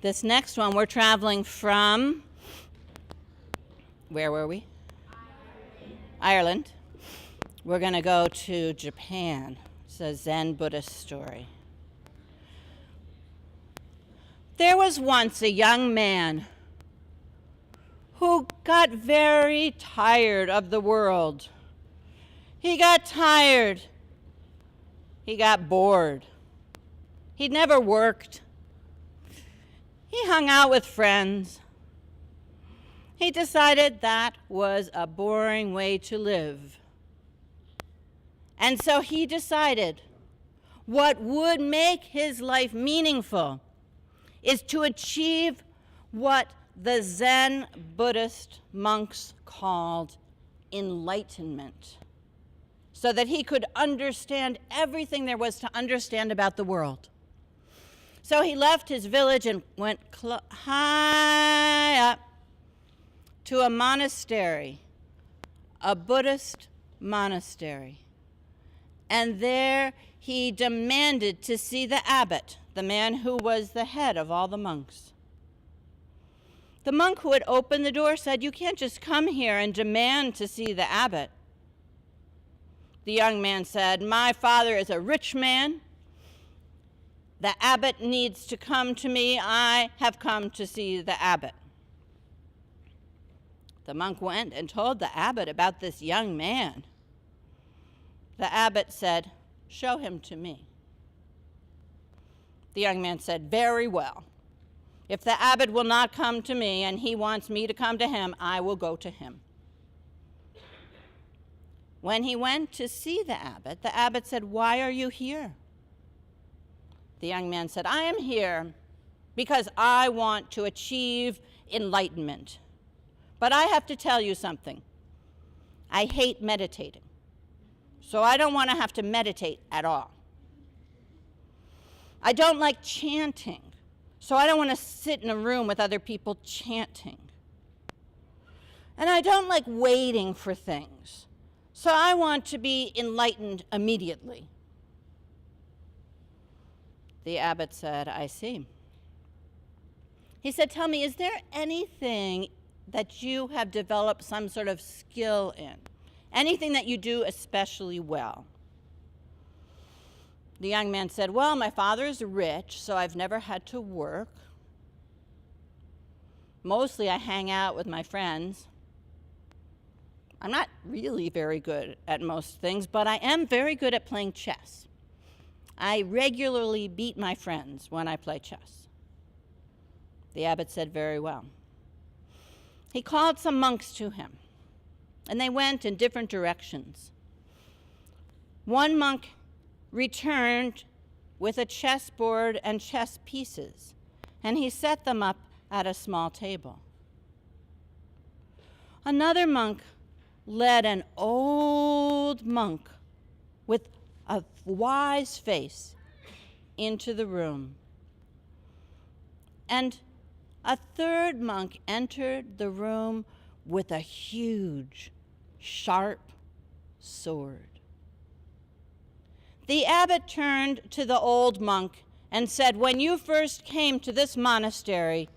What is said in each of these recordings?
This next one, we're traveling from, where were we? Ireland. We're going to go to Japan. It's a Zen Buddhist story. There was once a young man who got very tired of the world. He got tired. He got bored. He never worked. He hung out with friends. He decided that was a boring way to live. And so he decided what would make his life meaningful is to achieve what the Zen Buddhist monks called enlightenment, so that he could understand everything there was to understand about the world. So he left his village and went high up to a monastery, a Buddhist monastery. And there he demanded to see the abbot, the man who was the head of all the monks. The monk who had opened the door said, "You can't just come here and demand to see the abbot." The young man said, "My father is a rich man. The abbot needs to come to me. I have come to see the abbot." The monk went and told the abbot about this young man. The abbot said, "Show him to me." The young man said, "Very well. If the abbot will not come to me and he wants me to come to him, I will go to him." When he went to see the abbot said, "Why are you here?" The young man said, "I am here because I want to achieve enlightenment. But I have to tell you something. I hate meditating, so I don't want to have to meditate at all. I don't like chanting, so I don't want to sit in a room with other people chanting. And I don't like waiting for things, so I want to be enlightened immediately." The abbot said, "I see." He said, "Tell me, is there anything that you have developed some sort of skill in? Anything that you do especially well?" The young man said, "Well, my father is rich, so I've never had to work. Mostly I hang out with my friends. I'm not really very good at most things, but I am very good at playing chess. I regularly beat my friends when I play chess." The abbot said, "Very well." He called some monks to him, and they went in different directions. One monk returned with a chessboard and chess pieces, and he set them up at a small table. Another monk led an old monk with a wise face into the room. And a third monk entered the room with a huge, sharp sword. The abbot turned to the old monk and said, "When you first came to this monastery,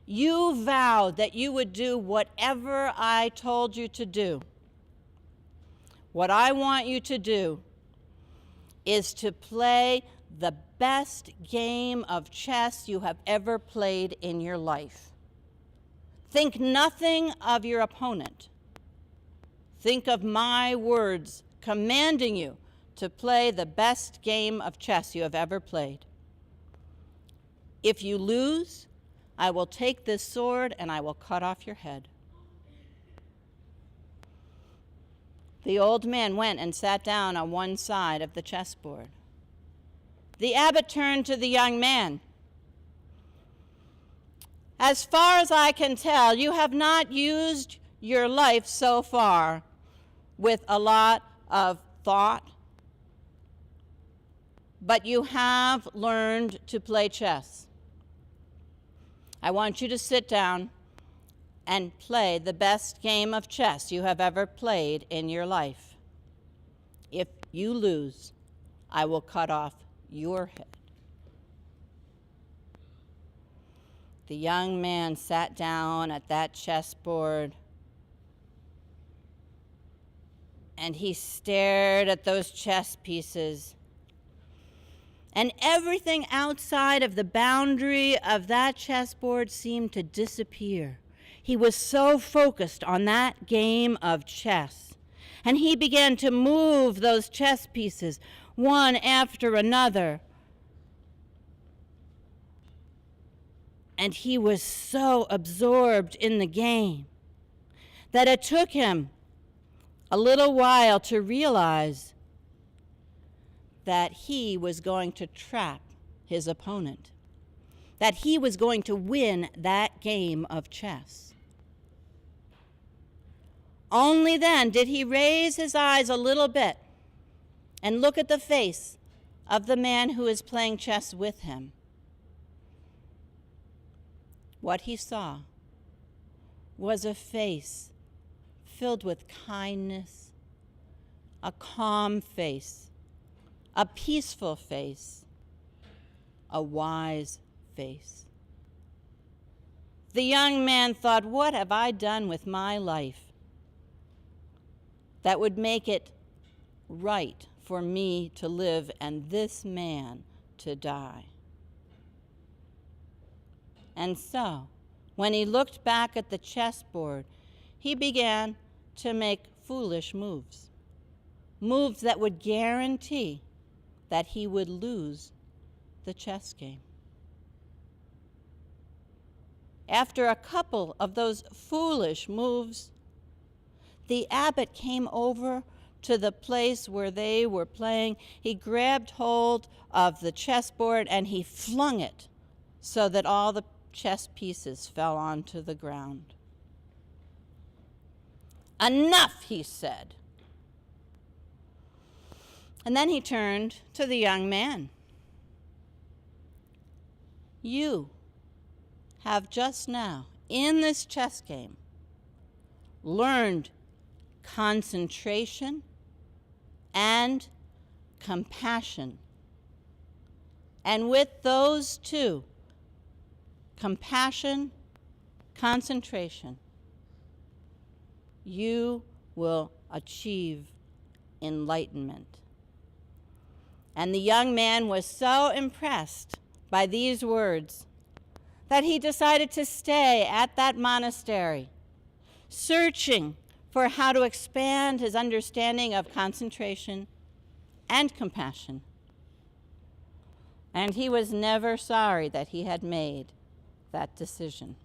you vowed that you would do whatever I told you to do. What I want you to do is to play the best game of chess you have ever played in your life. Think nothing of your opponent. Think of my words commanding you to play the best game of chess you have ever played. If you lose, I will take this sword and I will cut off your head." The old man went and sat down on one side of the chessboard. The abbot turned to the young man. "As far as I can tell, you have not used your life so far with a lot of thought, but you have learned to play chess. I want you to sit down and play the best game of chess you have ever played in your life. If you lose, I will cut off your head." The young man sat down at that chessboard and he stared at those chess pieces. And everything outside of the boundary of that chessboard seemed to disappear. He was so focused on that game of chess. And he began to move those chess pieces, one after another. And he was so absorbed in the game that it took him a little while to realize that he was going to trap his opponent, that he was going to win that game of chess. Only then did he raise his eyes a little bit and look at the face of the man who is playing chess with him. What he saw was a face filled with kindness, a calm face, a peaceful face, a wise face. The young man thought, what have I done with my life that would make it right for me to live and this man to die? And so, when he looked back at the chessboard, he began to make foolish moves, moves that would guarantee that he would lose the chess game. After a couple of those foolish moves, the abbot came over to the place where they were playing. He grabbed hold of the chessboard and he flung it so that all the chess pieces fell onto the ground. Enough, he said. And then he turned to the young man. You have just now, in this chess game, learned concentration and compassion. And with those two, compassion, concentration, you will achieve enlightenment. And the young man was so impressed by these words that he decided to stay at that monastery, searching for how to expand his understanding of concentration and compassion. And he was never sorry that he had made that decision.